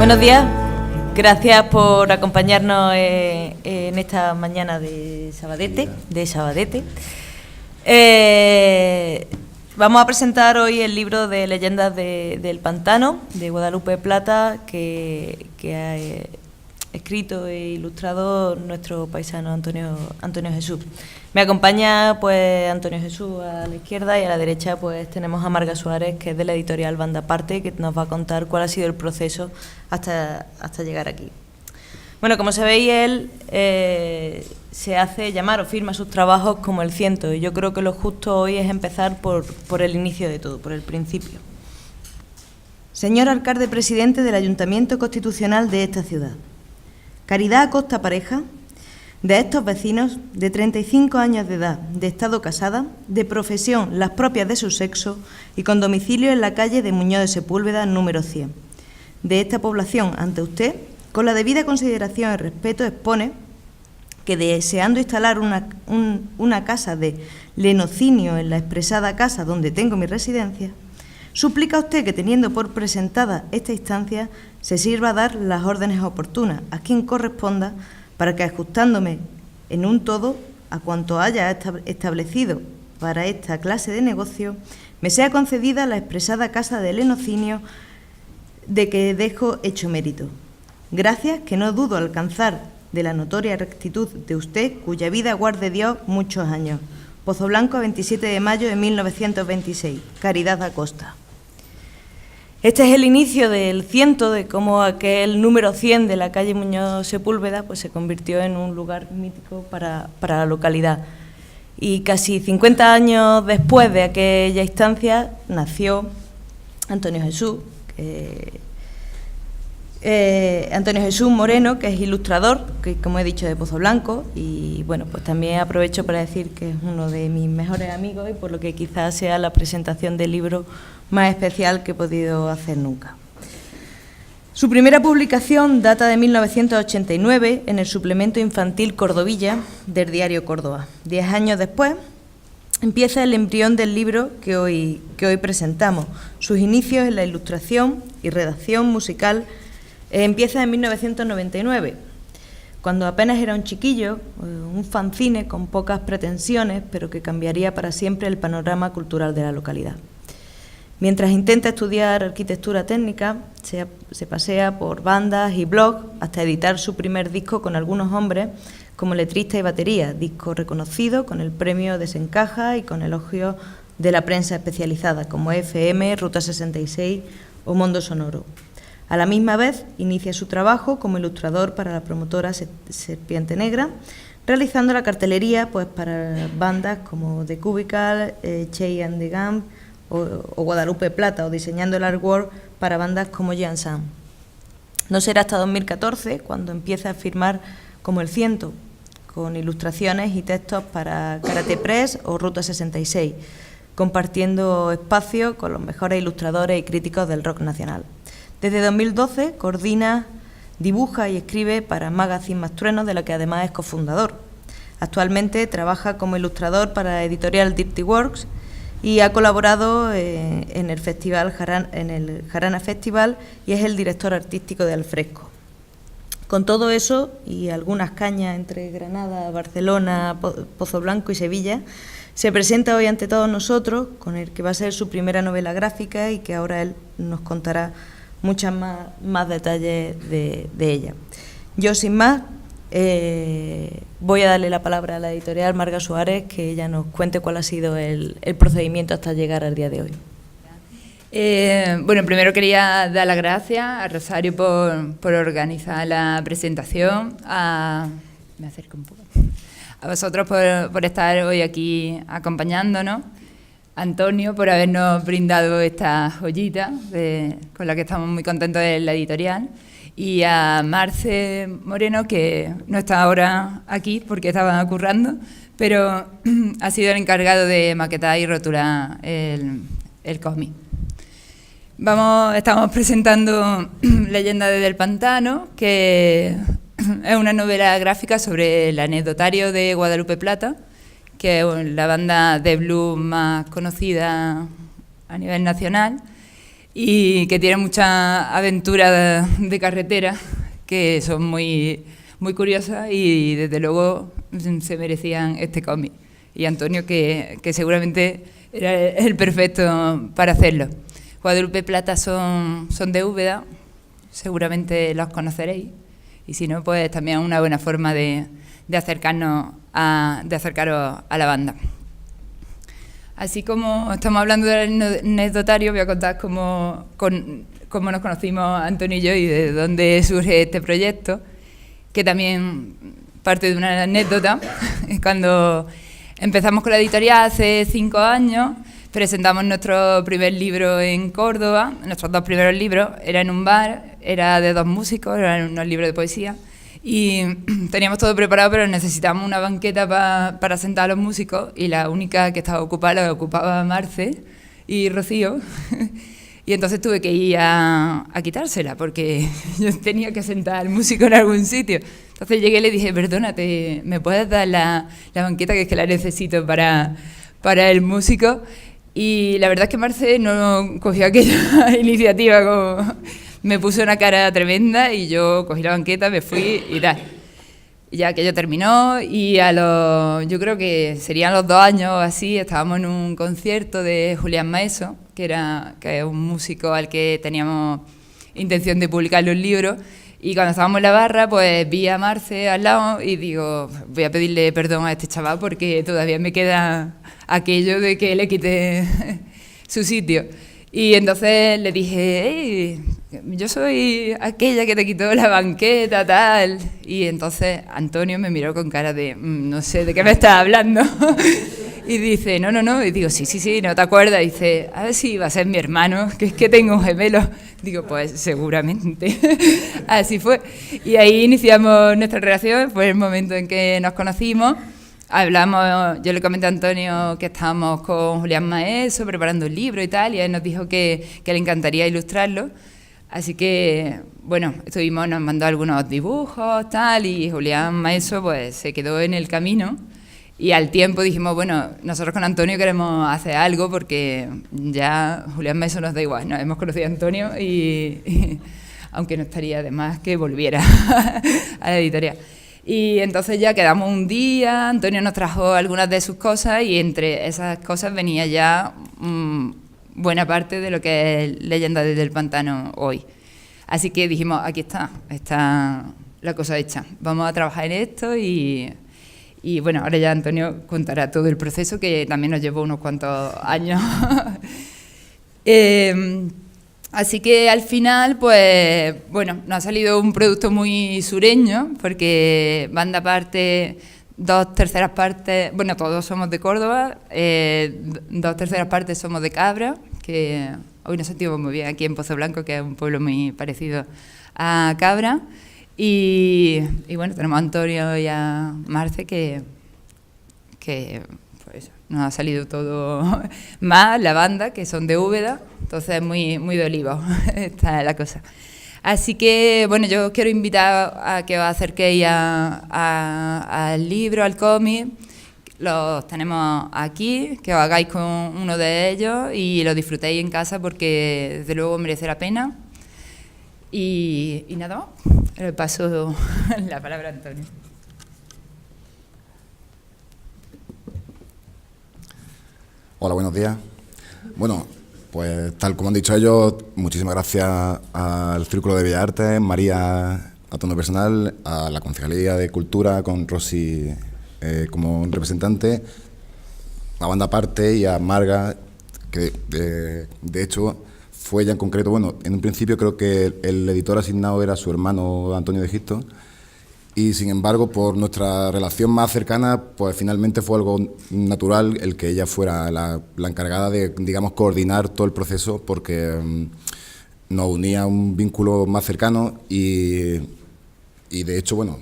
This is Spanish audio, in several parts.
Buenos días, gracias por acompañarnos en esta mañana de Sabadete. Vamos a presentar hoy el libro de Leyendas del Pantano, de Guadalupe Plata, que ha escrito e ilustrado nuestro paisano Antonio Jesús. Me acompaña pues Antonio Jesús a la izquierda, y a la derecha pues tenemos a Marga Suárez, que es de la editorial Banda Aparte, que nos va a contar cuál ha sido el proceso hasta llegar aquí. Bueno, como sabéis, él se hace llamar o firma sus trabajos como el Ciento, y yo creo que lo justo hoy es empezar por el inicio de todo, por el principio. Señor alcalde presidente del Ayuntamiento Constitucional de esta ciudad, Caridad Acosta Pareja, de estos vecinos de 35 años de edad, de estado casada, de profesión las propias de su sexo y con domicilio en la calle de Muñoz de Sepúlveda, número 100. De esta población, ante usted, con la debida consideración y respeto, expone que, deseando instalar una casa de lenocinio en la expresada casa donde tengo mi residencia, suplica a usted que, teniendo por presentada esta instancia, se sirva a dar las órdenes oportunas a quien corresponda, para que, ajustándome en un todo a cuanto haya establecido para esta clase de negocio, me sea concedida la expresada casa de lenocinio de que dejo hecho mérito. Gracias que no dudo alcanzar de la notoria rectitud de usted, cuya vida guarde Dios muchos años. Pozo Blanco, 27 de mayo de 1926. Caridad Acosta. Este es el inicio del Ciento, de cómo aquel número 100 de la calle Muñoz Sepúlveda pues se convirtió en un lugar mítico para la localidad. Y casi 50 años después de aquella instancia nació Antonio Jesús, Antonio Jesús Moreno, que es ilustrador, que, como he dicho, de Pozo Blanco, y bueno, pues también aprovecho para decir que es uno de mis mejores amigos, y por lo que quizás sea la presentación del libro más especial que he podido hacer nunca. Su primera publicación data de 1989 en el suplemento infantil Cordovilla del diario Córdoba. 10 años después empieza el embrión del libro que hoy presentamos. Sus inicios en la ilustración y redacción musical empieza en 1999, cuando apenas era un chiquillo, un fanzine con pocas pretensiones, pero que cambiaría para siempre el panorama cultural de la localidad. Mientras intenta estudiar arquitectura técnica, se pasea por bandas y blogs hasta editar su primer disco con algunos hombres como letrista y batería, disco reconocido con el premio Desencaja y con elogios de la prensa especializada como FM, Ruta 66 o Mundo Sonoro. A la misma vez inicia su trabajo como ilustrador para la promotora Serpiente Negra, realizando la cartelería pues para bandas como The Cubicle, Chey and the Gang o Guadalupe Plata, o diseñando el artwork para bandas como Jean Sam. No será hasta 2014 cuando empieza a firmar como el Ciento, con ilustraciones y textos para Karate Press o Ruta 66, compartiendo espacio con los mejores ilustradores y críticos del rock nacional. Desde 2012 coordina, dibuja y escribe para Magazine Más Truenos, de la que además es cofundador. Actualmente trabaja como ilustrador para la editorial Dirty Works y ha colaborado en el Jarana Festival, y es el director artístico de Alfresco. Con todo eso y algunas cañas entre Granada, Barcelona, Pozo Blanco y Sevilla, se presenta hoy ante todos nosotros con el que va a ser su primera novela gráfica, y que ahora él nos contará muchos más detalles de ella. Yo, sin más, voy a darle la palabra a la editorial Marga Suárez, que ella nos cuente cuál ha sido el procedimiento hasta llegar al día de hoy. Bueno, primero quería dar las gracias a Rosario por organizar la presentación, me acerco un poco, a vosotros por estar hoy aquí acompañándonos, a Antonio por habernos brindado esta joyita con la que estamos muy contentos de la editorial, y a Marce Moreno, que no está ahora aquí porque estaba currando, pero ha sido el encargado de maquetar y rotular el cómic. Estamos presentando Leyendas del Pantano, que es una novela gráfica sobre el anecdotario de Guadalupe Plata, que es la banda de blues más conocida a nivel nacional, y que tiene muchas aventuras de carretera que son muy, muy curiosas y desde luego se merecían este cómic. Y Antonio, que seguramente era el perfecto para hacerlo. Guadalupe Plata son de Úbeda, seguramente los conoceréis, y si no, pues también una buena forma de acercaros a la banda. Así como estamos hablando del anecdotario, voy a contar cómo nos conocimos Antonio y yo y de dónde surge este proyecto, que también parte de una anécdota. Cuando empezamos con la editorial hace 5 años, presentamos nuestro primer libro en Córdoba. Nuestros 2 primeros libros eran en un bar, era de 2 músicos, eran unos libros de poesía, y teníamos todo preparado, pero necesitábamos una banqueta para sentar a los músicos, y la única que estaba ocupada la ocupaba Marce y Rocío, y entonces tuve que ir a quitársela, porque yo tenía que sentar al músico en algún sitio. Entonces llegué y le dije, perdónate, ¿me puedes dar la banqueta, que es que la necesito para el músico? Y la verdad es que Marce no cogió aquella iniciativa, me puso una cara tremenda y yo cogí la banqueta, me fui y tal. Y ya aquello terminó y yo creo que serían los 2 años o así, estábamos en un concierto de Julián Maeso, que es un músico al que teníamos intención de publicar los libros. Y cuando estábamos en la barra, pues vi a Marce al lado y digo, voy a pedirle perdón a este chaval porque todavía me queda aquello de que le quite su sitio. Y entonces le dije, hey, yo soy aquella que te quitó la banqueta, tal. Y entonces Antonio me miró con cara de, no sé de qué me estás hablando. Y dice, no. Y digo, sí, no te acuerdas. Y dice, a ver si va a ser mi hermano, que es que tengo un gemelo. Digo, pues seguramente. Así fue. Y ahí iniciamos nuestra relación. Fue el momento en que nos conocimos. Hablamos, yo le comenté a Antonio que estábamos con Julián Maeso preparando un libro y tal, y él nos dijo que le encantaría ilustrarlo. Así que, bueno, nos mandó algunos dibujos, tal, y Julián Maeso pues se quedó en el camino. Y al tiempo dijimos, bueno, nosotros con Antonio queremos hacer algo porque ya Julián Maeso nos da igual. Nos hemos conocido a Antonio y aunque no estaría de más que volviera a la editorial. Y entonces ya quedamos un día, Antonio nos trajo algunas de sus cosas y entre esas cosas venía ya buena parte de lo que es Leyenda desde el Pantano hoy. Así que dijimos, aquí está la cosa hecha, vamos a trabajar en esto y bueno, ahora ya Antonio contará todo el proceso que también nos llevó unos cuantos años. Así que al final, pues, bueno, nos ha salido un producto muy sureño, porque banda aparte, 2/3 partes, bueno, todos somos de Córdoba, 2/3 partes somos de Cabra, que hoy nos sentimos muy bien aquí en Pozo Blanco, que es un pueblo muy parecido a Cabra, y bueno, tenemos a Antonio y a Marce que pues nos ha salido todo más, la banda, que son de Úbeda, entonces muy, muy de Olivos, esta es la cosa. Así que, bueno, yo os quiero invitar a que os acerquéis al libro, al cómic, los tenemos aquí, que os hagáis con uno de ellos y lo disfrutéis en casa porque desde luego merece la pena. Y nada más, le paso la palabra a Antonio. Hola, buenos días. Bueno, pues tal como han dicho ellos, muchísimas gracias al Círculo de Bellas Artes, María a tono personal, a la Concejalía de Cultura con Rosy como representante, a Banda Aparte y a Marga, que de hecho fue ella en concreto, bueno, en un principio creo que el editor asignado era su hermano Antonio de Egipto, y sin embargo, por nuestra relación más cercana, pues finalmente fue algo natural el que ella fuera la encargada de, digamos, coordinar todo el proceso, porque nos unía un vínculo más cercano y de hecho, bueno,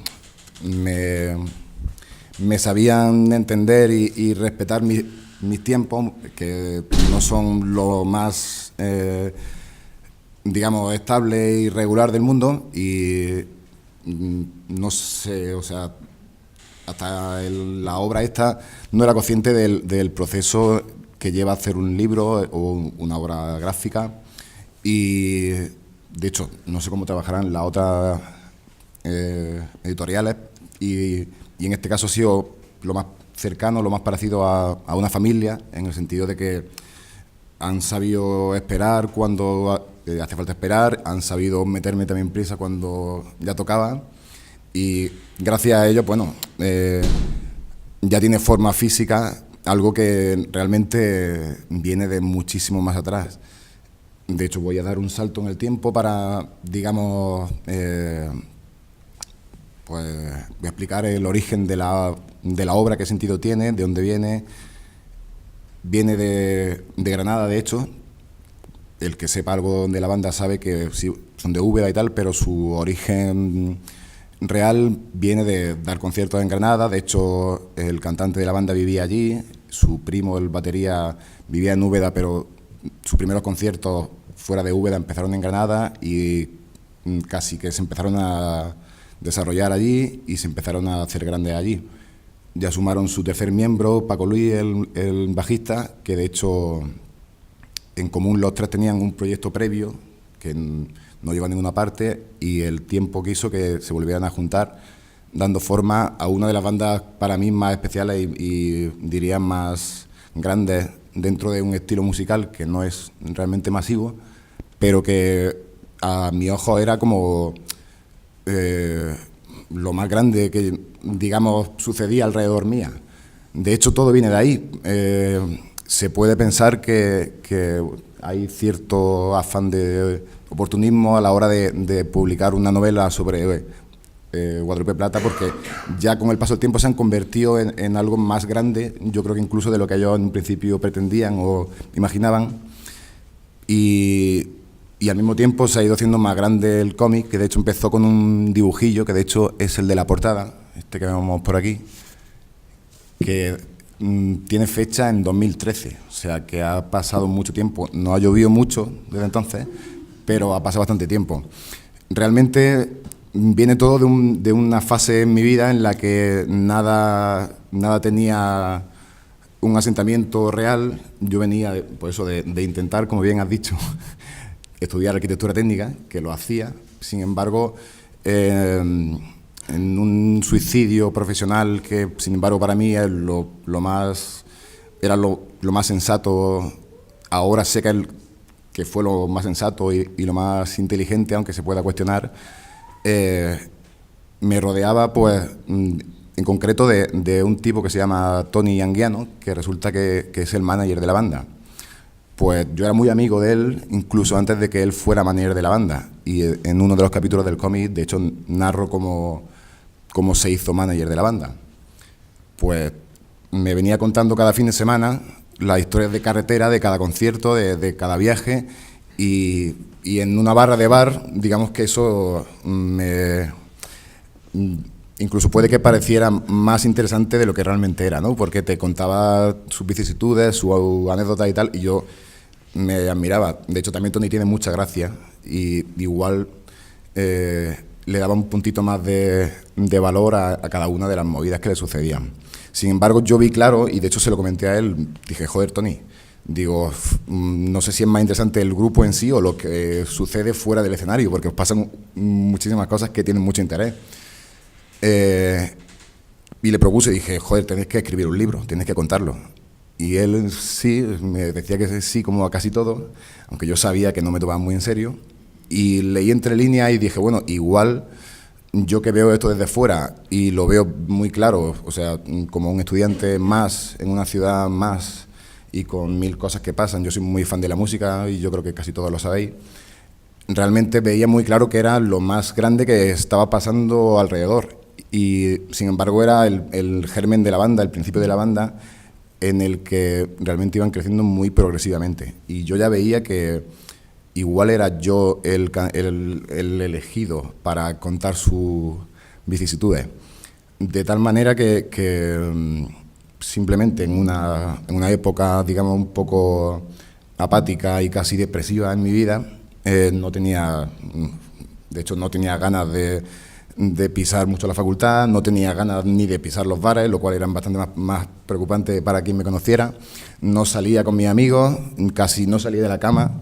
me sabían entender y respetar mis tiempos, que no son lo más, digamos, estable y regular del mundo, y no sé, o sea, hasta la obra esta no era consciente del proceso que lleva a hacer un libro o una obra gráfica, y de hecho no sé cómo trabajarán las otras editoriales, y en este caso ha sido lo más cercano, lo más parecido a una familia, en el sentido de que han sabido esperar cuando hace falta esperar, han sabido meterme también prisa cuando ya tocaba, y gracias a ello, bueno, ya tiene forma física, algo que realmente viene de muchísimo más atrás. De hecho, voy a dar un salto en el tiempo para, digamos, pues voy a explicar el origen de la obra, qué sentido tiene, de dónde viene. Viene de Granada, de hecho. El que sepa algo de la banda sabe que sí, son de Úbeda y tal, pero su origen real viene de dar conciertos en Granada. De hecho, el cantante de la banda vivía allí, su primo, el batería, vivía en Úbeda, pero sus primeros conciertos fuera de Úbeda empezaron en Granada y casi que se empezaron a desarrollar allí y se empezaron a hacer grandes allí. Ya sumaron su tercer miembro, Paco Luis, el bajista, que de hecho en común los tres tenían un proyecto previo que no lleva a ninguna parte, y el tiempo que hizo que se volvieran a juntar, dando forma a una de las bandas para mí más especiales y diría más grandes dentro de un estilo musical que no es realmente masivo, pero que a mi ojo era como lo más grande que, digamos, sucedía alrededor mía. De hecho, todo viene de ahí. Se puede pensar que hay cierto afán de oportunismo a la hora de publicar una novela sobre Guadalupe Plata, porque ya con el paso del tiempo se han convertido en algo más grande, yo creo que incluso de lo que ellos en un principio pretendían o imaginaban, y al mismo tiempo se ha ido haciendo más grande el cómic, que de hecho empezó con un dibujillo, que de hecho es el de la portada, este que vemos por aquí, que tiene fecha en 2013, o sea que ha pasado mucho tiempo. No ha llovido mucho desde entonces, pero ha pasado bastante tiempo. Realmente viene todo de una fase en mi vida en la que nada tenía un asentamiento real. Yo venía por eso de intentar, como bien has dicho, estudiar arquitectura técnica, que lo hacía. Sin embargo, en un suicidio profesional que, sin embargo, para mí es lo más sensato. Ahora sé que fue lo más sensato y lo más inteligente, aunque se pueda cuestionar. Me rodeaba, pues, en concreto de un tipo que se llama Tony Anguiano, que resulta que es el manager de la banda. Pues yo era muy amigo de él, incluso antes de que él fuera manager de la banda. Y en uno de los capítulos del cómic, de hecho, narro cómo se hizo manager de la banda. Pues me venía contando cada fin de semana las historias de carretera, de cada concierto, de cada viaje, y en una barra de bar, digamos que eso incluso puede que pareciera más interesante de lo que realmente era, ¿no? Porque te contaba sus vicisitudes, su anécdota y tal, y yo me admiraba. De hecho, también Tony tiene mucha gracia, y igual le daba un puntito más de valor a cada una de las movidas que le sucedían. Sin embargo, yo vi claro, y de hecho se lo comenté a él, dije, joder, Tony, digo, no sé si es más interesante el grupo en sí o lo que sucede fuera del escenario, porque os pasan muchísimas cosas que tienen mucho interés. Y le propuse, dije, joder, tenéis que escribir un libro, tenéis que contarlo. Y él sí, me decía que sí, como a casi todo, aunque yo sabía que no me tomaba muy en serio. Y leí entre líneas y dije, bueno, igual yo que veo esto desde fuera y lo veo muy claro, o sea, como un estudiante más, en una ciudad más y con 1000 cosas que pasan. Yo soy muy fan de la música y yo creo que casi todos lo sabéis. Realmente veía muy claro que era lo más grande que estaba pasando alrededor. Y sin embargo era el germen de la banda, el principio de la banda, en el que realmente iban creciendo muy progresivamente. Y yo ya veía que igual era yo el elegido para contar sus vicisitudes. De tal manera que simplemente en una época, digamos, un poco apática y casi depresiva en mi vida, no tenía ganas de pisar mucho la facultad, no tenía ganas ni de pisar los bares, lo cual eran bastante más preocupante para quien me conociera. No salía con mis amigos, casi no salía de la cama,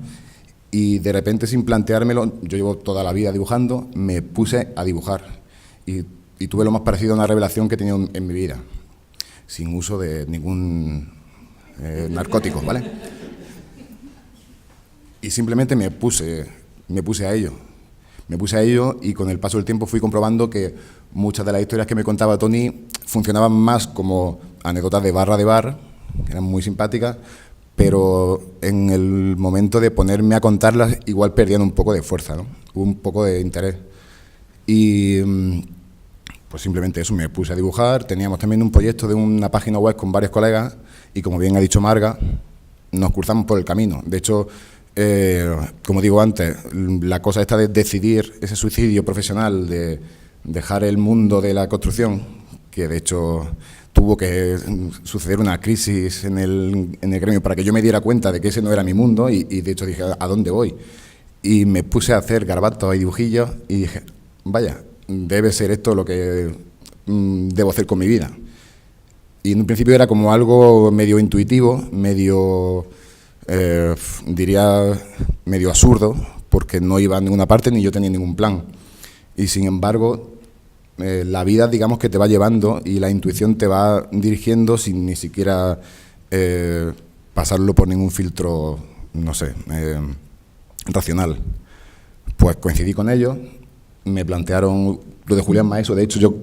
Y de repente, sin planteármelo, yo llevo toda la vida dibujando, me puse a dibujar. Y tuve lo más parecido a una revelación que he tenido en mi vida, sin uso de ningún narcótico, ¿vale? Y simplemente me puse a ello. Me puse a ello y con el paso del tiempo fui comprobando que muchas de las historias que me contaba Tony funcionaban más como anécdotas de bar, que eran muy simpáticas, pero en el momento de ponerme a contarlas igual perdían un poco de fuerza, ¿no? Un poco de interés. Y pues simplemente eso, me puse a dibujar. Teníamos también un proyecto de una página web con varios colegas y, como bien ha dicho Marga, nos cruzamos por el camino. De hecho, como digo antes, la cosa esta de decidir ese suicidio profesional, de dejar el mundo de la construcción, que de hecho tuvo que suceder una crisis en el gremio para que yo me diera cuenta de que ese no era mi mundo y de hecho dije, ¿a dónde voy? Y me puse a hacer garabatos y dibujillos y dije, vaya, debe ser esto lo que debo hacer con mi vida. Y en un principio era como algo medio intuitivo, medio... diría medio absurdo, porque no iba a ninguna parte ni yo tenía ningún plan. Y sin embargo, la vida, digamos, que te va llevando y la intuición te va dirigiendo sin ni siquiera pasarlo por ningún filtro, no sé, racional. Pues coincidí con ellos, me plantearon lo de Julián Maeso. De hecho, yo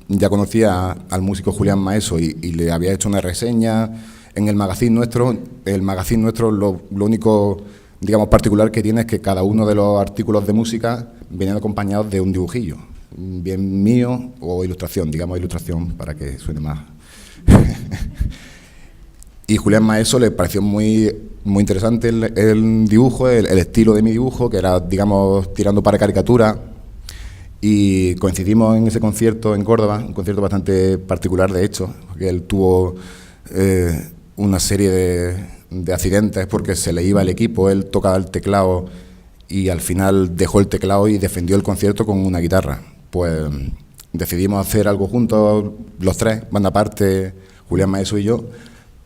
ya conocía al músico Julián Maeso y le había hecho una reseña en el magazine nuestro. El magazine nuestro, lo único, digamos, particular que tiene es que cada uno de los artículos de música venían acompañados de un dibujillo, bien mío o ilustración, digamos ilustración para que suene más. Y Julián Maeso le pareció muy interesante el dibujo, el estilo de mi dibujo, que era, digamos, tirando para caricatura. Y coincidimos en ese concierto en Córdoba, un concierto bastante particular, de hecho, porque él tuvo una serie de accidentes porque se le iba el equipo, él tocaba el teclado y al final dejó el teclado y defendió el concierto con una guitarra. Pues decidimos hacer algo juntos, los tres, banda aparte, Julián Maeso y yo,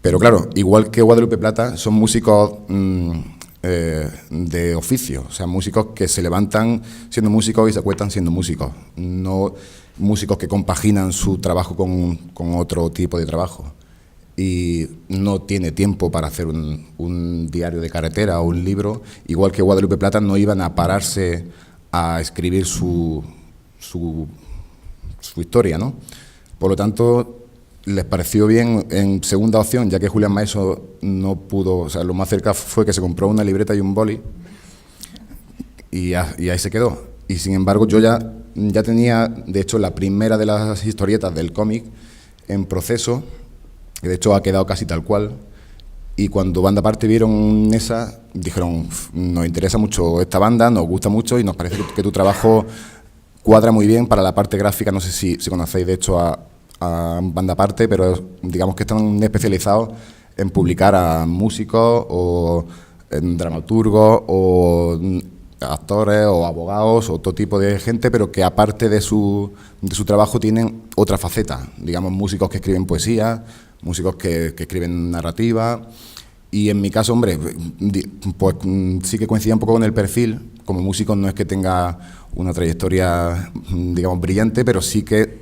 pero claro, igual que Guadalupe Plata, son músicos de oficio, o sea, músicos que se levantan siendo músicos y se acuestan siendo músicos, no músicos que compaginan su trabajo con otro tipo de trabajo. Y no tiene tiempo para hacer un diario de carretera o un libro, igual que Guadalupe Plata no iban a pararse a escribir su historia, ¿no? Por lo tanto, les pareció bien en segunda opción, ya que Julián Maeso no pudo, o sea, lo más cerca fue que se compró una libreta y un boli y ahí se quedó. Y sin embargo, yo ya tenía, de hecho, la primera de las historietas del cómic en proceso, que de hecho ha quedado casi tal cual, y cuando Banda Aparte vieron esa, dijeron, nos interesa mucho esta banda, nos gusta mucho y nos parece que tu trabajo cuadra muy bien para la parte gráfica. No sé si conocéis de hecho a Banda Aparte, pero digamos que están especializados en publicar a músicos o en dramaturgos o actores o abogados o todo tipo de gente, pero que aparte de su trabajo tienen otra faceta, digamos músicos que escriben poesía, músicos que escriben narrativa. Y en mi caso, hombre, pues sí que coincidía un poco con el perfil. Como músico no es que tenga una trayectoria, digamos, brillante, pero sí que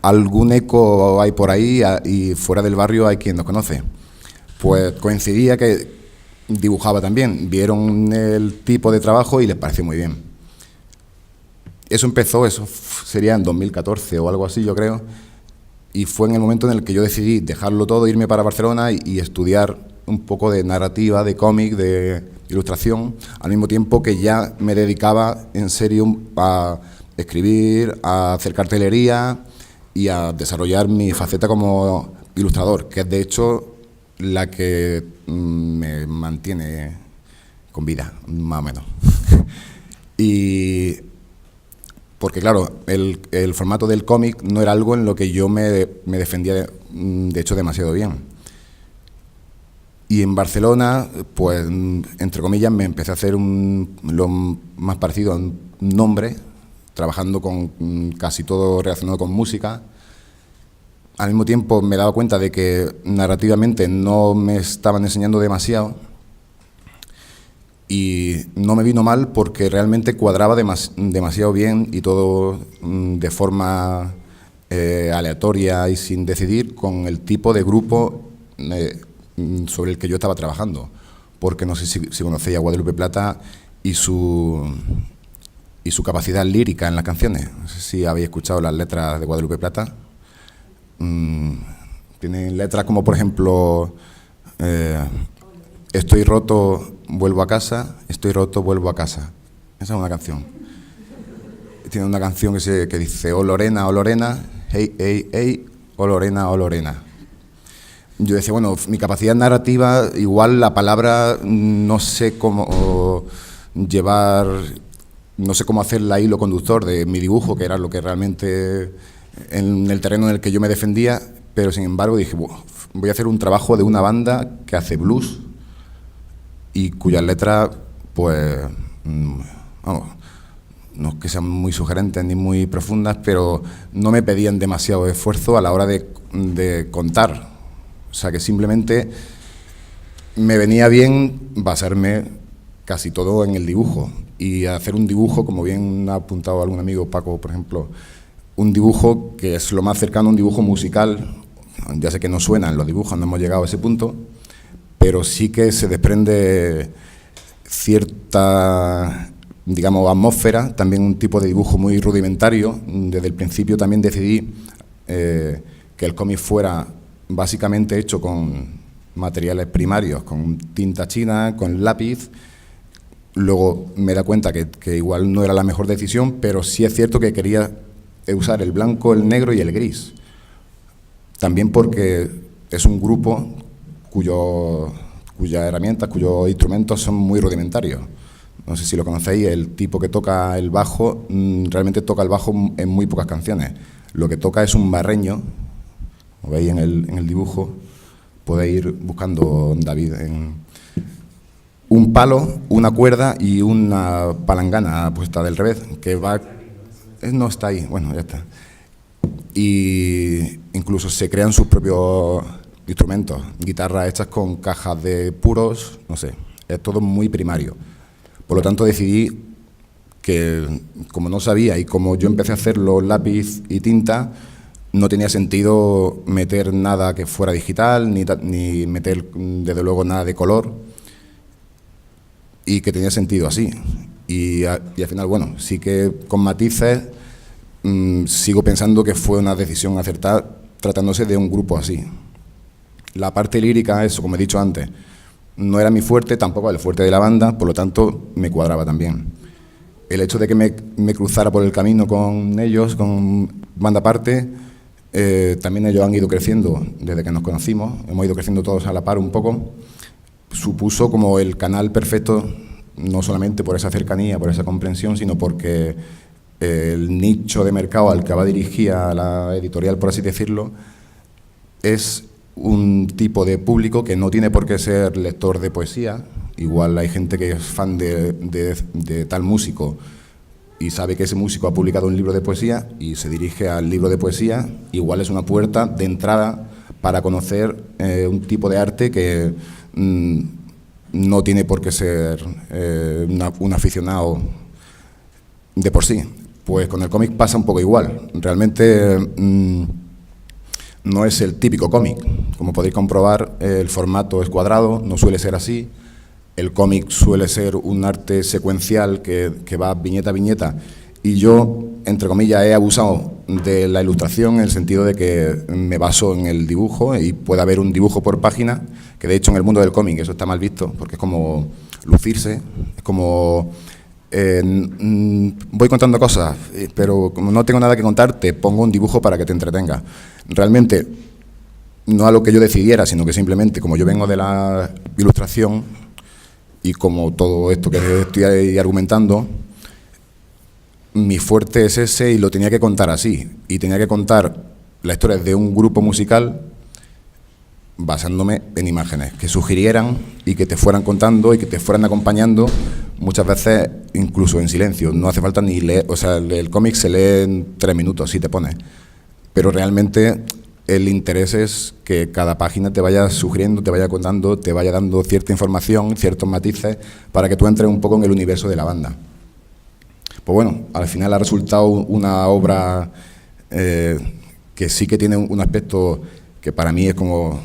algún eco hay por ahí y fuera del barrio hay quien nos conoce. Pues coincidía que dibujaba también, vieron el tipo de trabajo y les pareció muy bien. Eso sería en 2014 o algo así, yo creo. Y fue en el momento en el que yo decidí dejarlo todo, irme para Barcelona y estudiar un poco de narrativa, de cómic, de ilustración, al mismo tiempo que ya me dedicaba en serio a escribir, a hacer cartelería y a desarrollar mi faceta como ilustrador, que es de hecho la que me mantiene con vida, más o menos. Y porque claro, el formato del cómic no era algo en lo que yo me defendía, de hecho, demasiado bien. Y en Barcelona, pues, entre comillas, me empecé a hacer lo más parecido a un nombre, trabajando con casi todo relacionado con música. Al mismo tiempo me daba cuenta de que narrativamente no me estaban enseñando demasiado. y no me vino mal porque realmente cuadraba demasiado bien y todo de forma aleatoria y sin decidir con el tipo de grupo sobre el que yo estaba trabajando, porque no sé si conocéis a Guadalupe Plata y su capacidad lírica en las canciones. No sé si habéis escuchado las letras de Guadalupe Plata. Tienen letras como, por ejemplo, estoy roto, vuelvo a casa, estoy roto, vuelvo a casa. Esa es una canción. Tiene una canción que dice, oh Lorena, hey, hey, hey, oh Lorena. Yo decía, bueno, mi capacidad narrativa, igual la palabra, no sé cómo llevar, no sé cómo hacer la hilo conductor de mi dibujo, que era lo que realmente en el terreno en el que yo me defendía, pero sin embargo dije, voy a hacer un trabajo de una banda que hace blues y cuyas letras, pues, vamos, no es que sean muy sugerentes ni muy profundas, pero no me pedían demasiado esfuerzo a la hora de contar. O sea, que simplemente me venía bien basarme casi todo en el dibujo y hacer un dibujo, como bien ha apuntado algún amigo, Paco, por ejemplo, un dibujo que es lo más cercano a un dibujo musical. Ya sé que no suenan los dibujos, no hemos llegado a ese punto, pero sí que se desprende cierta, digamos, atmósfera, también un tipo de dibujo muy rudimentario. Desde el principio también decidí que el cómic fuera básicamente hecho con materiales primarios, con tinta china, con lápiz. Luego me da cuenta que igual no era la mejor decisión, pero sí es cierto que quería usar el blanco, el negro y el gris. También porque es un grupo cuyas herramientas, cuyos instrumentos son muy rudimentarios. No sé si lo conocéis, el tipo que toca el bajo, realmente toca el bajo en muy pocas canciones. Lo que toca es un barreño, como veis en el dibujo, podéis ir buscando, David, un palo, una cuerda y una palangana puesta del revés, que va... No está ahí, bueno, ya está. Y incluso se crean sus propios instrumentos, guitarras hechas con cajas de puros, no sé, es todo muy primario. Por lo tanto decidí que, como no sabía y como yo empecé a hacerlo lápiz y tinta, no tenía sentido meter nada que fuera digital, ni meter desde luego nada de color, y que tenía sentido así. Y al final, bueno, sí que con matices sigo pensando que fue una decisión acertada tratándose de un grupo así. La parte lírica, eso, como he dicho antes, no era mi fuerte, tampoco era el fuerte de la banda, por lo tanto me cuadraba también. El hecho de que me cruzara por el camino con ellos, con banda aparte, también ellos han ido creciendo desde que nos conocimos, hemos ido creciendo todos a la par un poco, supuso como el canal perfecto, no solamente por esa cercanía, por esa comprensión, sino porque el nicho de mercado al que va dirigida la editorial, por así decirlo, es un tipo de público que no tiene por qué ser lector de poesía. Igual hay gente que es fan de tal músico y sabe que ese músico ha publicado un libro de poesía y se dirige al libro de poesía. Igual es una puerta de entrada para conocer un tipo de arte que no tiene por qué ser un aficionado de por sí. Pues con el cómic pasa un poco igual. Realmente no es el típico cómic. Como podéis comprobar, el formato es cuadrado, no suele ser así. El cómic suele ser un arte secuencial que va viñeta a viñeta. Y yo, entre comillas, he abusado de la ilustración en el sentido de que me baso en el dibujo y puede haber un dibujo por página, que de hecho en el mundo del cómic eso está mal visto, porque es como lucirse, es como... voy contando cosas, pero como no tengo nada que contar, te pongo un dibujo para que te entretenga. Realmente, no a lo que yo decidiera, sino que simplemente, como yo vengo de la ilustración y como todo esto que estoy argumentando, mi fuerte es ese y lo tenía que contar así. Y tenía que contar la historia de un grupo musical basándome en imágenes que sugirieran y que te fueran contando y que te fueran acompañando, muchas veces incluso en silencio. No hace falta ni leer, o sea, el cómic se lee en 3 minutos si te pones, pero realmente el interés es que cada página te vaya sugiriendo, te vaya contando, te vaya dando cierta información, ciertos matices, para que tú entres un poco en el universo de la banda. Pues bueno, al final ha resultado una obra que sí que tiene un aspecto que para mí es como...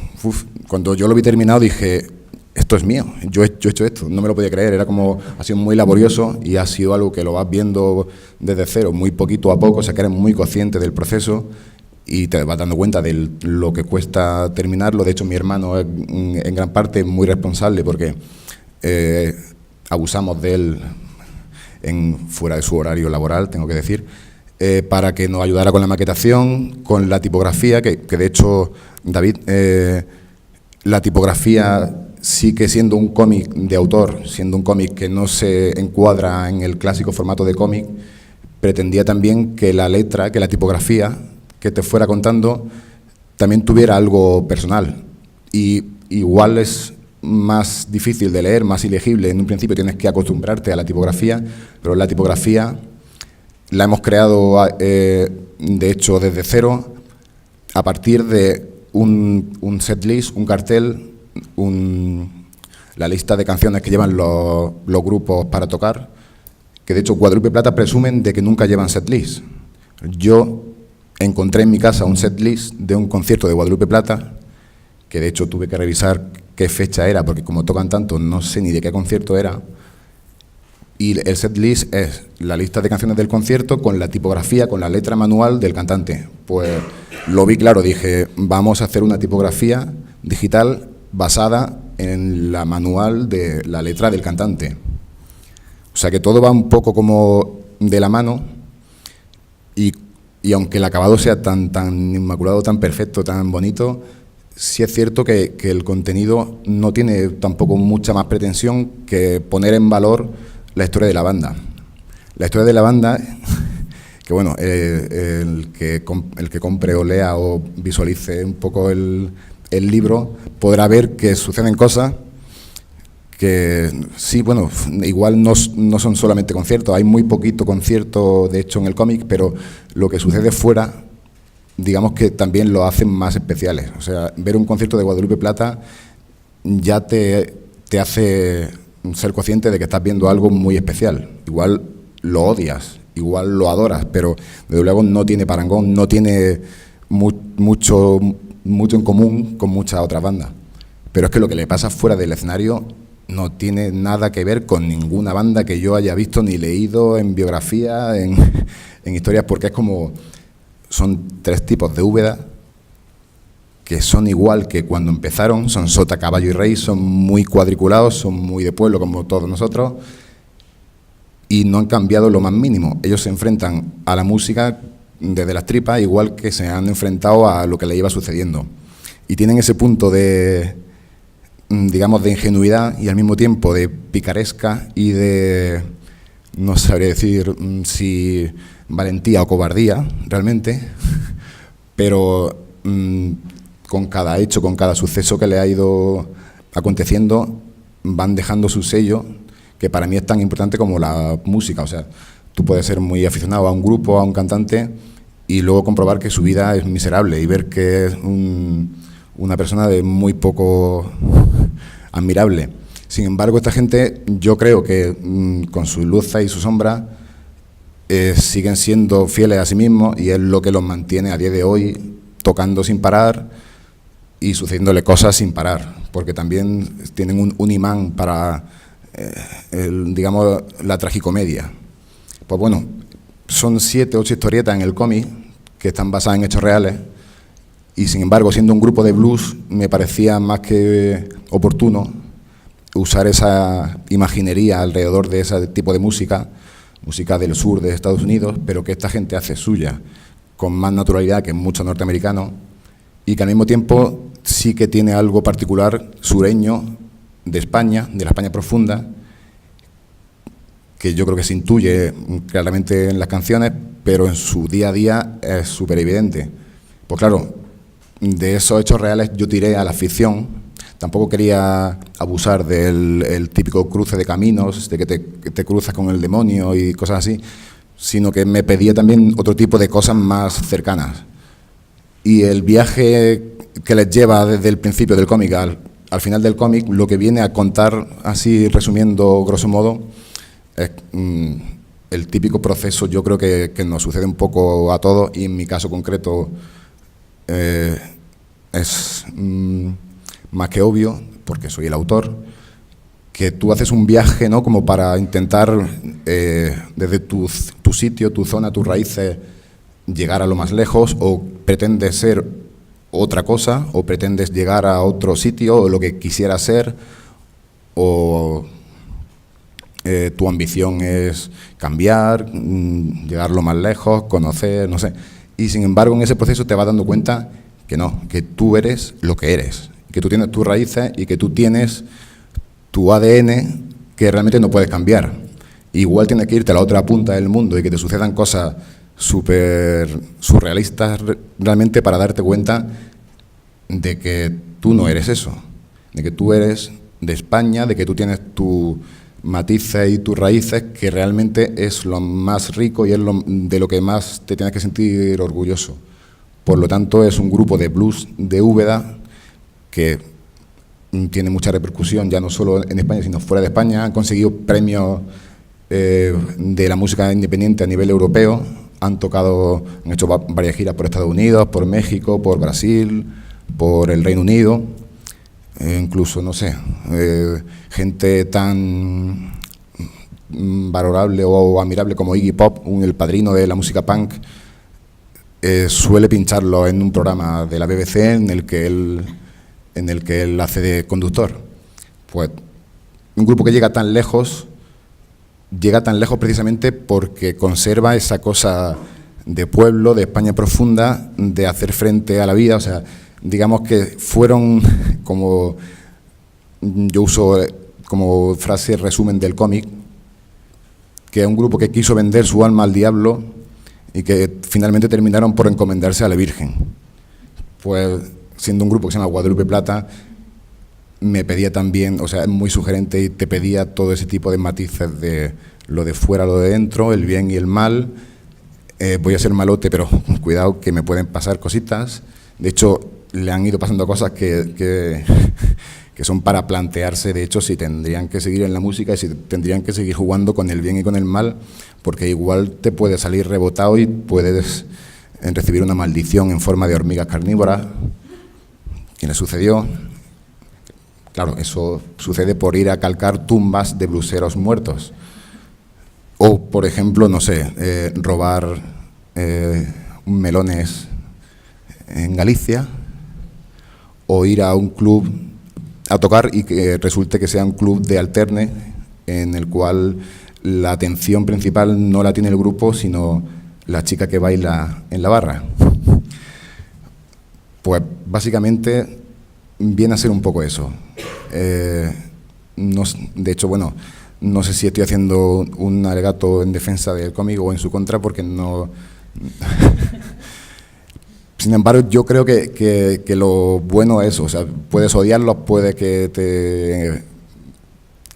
cuando yo lo vi terminado dije, esto es mío, yo he hecho esto, no me lo podía creer, era como, ha sido muy laborioso y ha sido algo que lo vas viendo desde cero, muy poquito a poco, o sea que eres muy consciente del proceso y te vas dando cuenta de lo que cuesta terminarlo. De hecho, mi hermano es en gran parte muy responsable porque abusamos de él fuera de su horario laboral, tengo que decir, para que nos ayudara con la maquetación, con la tipografía, que de hecho, David, la tipografía sigue siendo un cómic de autor, siendo un cómic que no se encuadra en el clásico formato de cómic, pretendía también que la letra, que la tipografía que te fuera contando también tuviera algo personal. Y igual es más difícil de leer, más ilegible. En un principio tienes que acostumbrarte a la tipografía, pero la tipografía la hemos creado, de hecho, desde cero, a partir de un setlist, un cartel, la lista de canciones que llevan los grupos para tocar, que de hecho Guadalupe Plata presumen de que nunca llevan setlist. Yo encontré en mi casa un setlist de un concierto de Guadalupe Plata, que de hecho tuve que revisar qué fecha era, porque como tocan tanto, no sé ni de qué concierto era. Y el setlist es la lista de canciones del concierto con la tipografía, con la letra manual del cantante. Pues lo vi claro, dije, vamos a hacer una tipografía digital basada en la manual de la letra del cantante. O sea que todo va un poco como de la mano y aunque el acabado sea tan inmaculado, tan perfecto, tan bonito, sí es cierto que el contenido no tiene tampoco mucha más pretensión que poner en valor la historia de la banda. La historia de la banda, que bueno, el que compre o lea o visualice un poco el libro, podrá ver que suceden cosas que sí, bueno, igual no son solamente conciertos, hay muy poquito concierto de hecho en el cómic, pero lo que sucede fuera, digamos que también lo hacen más especiales. O sea, ver un concierto de Guadalupe Plata ya te hace ser consciente de que estás viendo algo muy especial. Igual lo odias, igual lo adoras, pero desde luego no tiene parangón, no tiene mucho en común con muchas otras bandas. Pero es que lo que le pasa fuera del escenario no tiene nada que ver con ninguna banda que yo haya visto ni leído en biografía, en historias, porque es como... Son 3 tipos de Úbeda que son igual que cuando empezaron, son sota, caballo y rey, son muy cuadriculados, son muy de pueblo como todos nosotros y no han cambiado lo más mínimo. Ellos se enfrentan a la música desde las tripas igual que se han enfrentado a lo que le iba sucediendo. Y tienen ese punto de, digamos, de ingenuidad y al mismo tiempo de picaresca y de, no sabría decir si valentía o cobardía realmente, pero con cada hecho, con cada suceso que le ha ido aconteciendo, van dejando su sello, que para mí es tan importante como la música. O sea, tú puedes ser muy aficionado a un grupo, a un cantante, y luego comprobar que su vida es miserable y ver que es una persona de muy poco admirable. Sin embargo, esta gente, yo creo que con sus luces y sus sombras, siguen siendo fieles a sí mismos y es lo que los mantiene a día de hoy tocando sin parar y sucediéndole cosas sin parar, porque también tienen un imán para, digamos, la tragicomedia. Pues bueno, son 7 o 8 historietas en el cómic que están basadas en hechos reales y sin embargo, siendo un grupo de blues, me parecía más que oportuno usar esa imaginería alrededor de ese tipo de música del sur de Estados Unidos, pero que esta gente hace suya con más naturalidad que muchos norteamericanos y que al mismo tiempo sí que tiene algo particular sureño de España, de la España profunda, que yo creo que se intuye claramente en las canciones, pero en su día a día es súper evidente. Pues claro, de esos hechos reales yo tiré a la ficción. Tampoco quería abusar del típico cruce de caminos, de que te cruzas con el demonio y cosas así, sino que me pedía también otro tipo de cosas más cercanas. y el viaje que les lleva desde el principio del cómic al final del cómic, lo que viene a contar, así resumiendo grosso modo, es el típico proceso, yo creo que nos sucede un poco a todos, y en mi caso concreto es más que obvio, porque soy el autor, que tú haces un viaje, ¿no?, como para intentar desde tu sitio, tu zona, tus raíces, llegar a lo más lejos, o pretendes ser otra cosa, o pretendes llegar a otro sitio, o lo que quisieras ser, o tu ambición es cambiar, llegar lo más lejos, conocer, no sé. Y sin embargo, en ese proceso te vas dando cuenta que no, que tú eres lo que eres, que tú tienes tus raíces y que tú tienes tu ADN que realmente no puedes cambiar. Igual tienes que irte a la otra punta del mundo y que te sucedan cosas súper surrealistas realmente para darte cuenta de que tú no eres eso, de que tú eres de España, de que tú tienes tus matices y tus raíces, que realmente es lo más rico y es de lo que más te tienes que sentir orgulloso. Por lo tanto, es un grupo de blues de Úbeda que tiene mucha repercusión, ya no solo en España, sino fuera de España. Han conseguido premios de la música independiente a nivel europeo, han hecho varias giras por Estados Unidos, por México, por Brasil, por el Reino Unido, incluso, no sé, gente tan valorable o admirable como Iggy Pop, el padrino de la música punk, suele pincharlo en un programa de la BBC en el que él hace de conductor. Pues un grupo que llega tan lejos precisamente porque conserva esa cosa de pueblo, de España profunda, de hacer frente a la vida. O sea, digamos que fueron, como yo uso como frase resumen del cómic, que es un grupo que quiso vender su alma al diablo y que finalmente terminaron por encomendarse a la Virgen. Pues siendo un grupo que se llama Guadalupe Plata, me pedía también, o sea, es muy sugerente y te pedía todo ese tipo de matices de lo de fuera, lo de dentro, el bien y el mal. Voy a ser malote, pero cuidado que me pueden pasar cositas. De hecho, le han ido pasando cosas que son para plantearse, de hecho, si tendrían que seguir en la música y si tendrían que seguir jugando con el bien y con el mal, porque igual te puede salir rebotado y puedes recibir una maldición en forma de hormigas carnívoras. ¿Quién le sucedió? Claro, eso sucede por ir a calcar tumbas de bluseros muertos. O, por ejemplo, no sé, robar melones en Galicia, o ir a un club a tocar y que resulte que sea un club de alterne en el cual la atención principal no la tiene el grupo, sino la chica que baila en la barra. Pues básicamente viene a ser un poco eso. De hecho, bueno, no sé si estoy haciendo un alegato en defensa del cómic o en su contra, porque no... Sin embargo, yo creo que lo bueno es, o sea, puedes odiarlos, puede que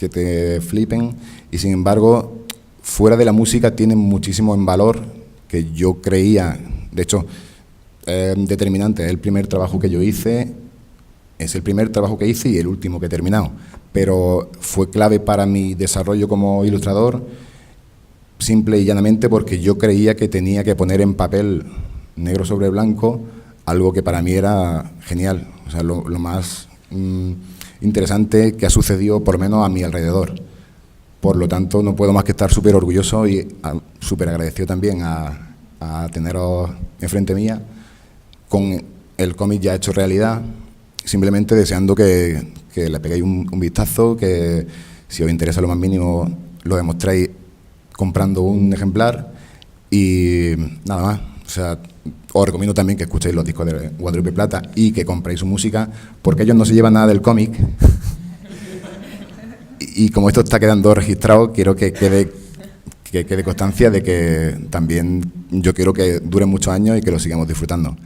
te flipen, y sin embargo, fuera de la música tienen muchísimo en valor, que yo creía, de hecho, determinante, es el primer trabajo que yo hice, es el primer trabajo que hice y el último que he terminado, pero fue clave para mi desarrollo como ilustrador, simple y llanamente porque yo creía que tenía que poner en papel, negro sobre blanco, algo que para mí era genial, o sea, lo más interesante que ha sucedido, por lo menos a mi alrededor. Por lo tanto, no puedo más que estar súper orgulloso y súper agradecido también a teneros enfrente mía, con el cómic ya hecho realidad, simplemente deseando que le peguéis un vistazo, que si os interesa lo más mínimo lo demostréis comprando un ejemplar y nada más. O sea, os recomiendo también que escuchéis los discos de Guadalupe Plata y que compréis su música, porque ellos no se llevan nada del cómic. Y como esto está quedando registrado, quiero que quede constancia de que también yo quiero que dure muchos años y que lo sigamos disfrutando.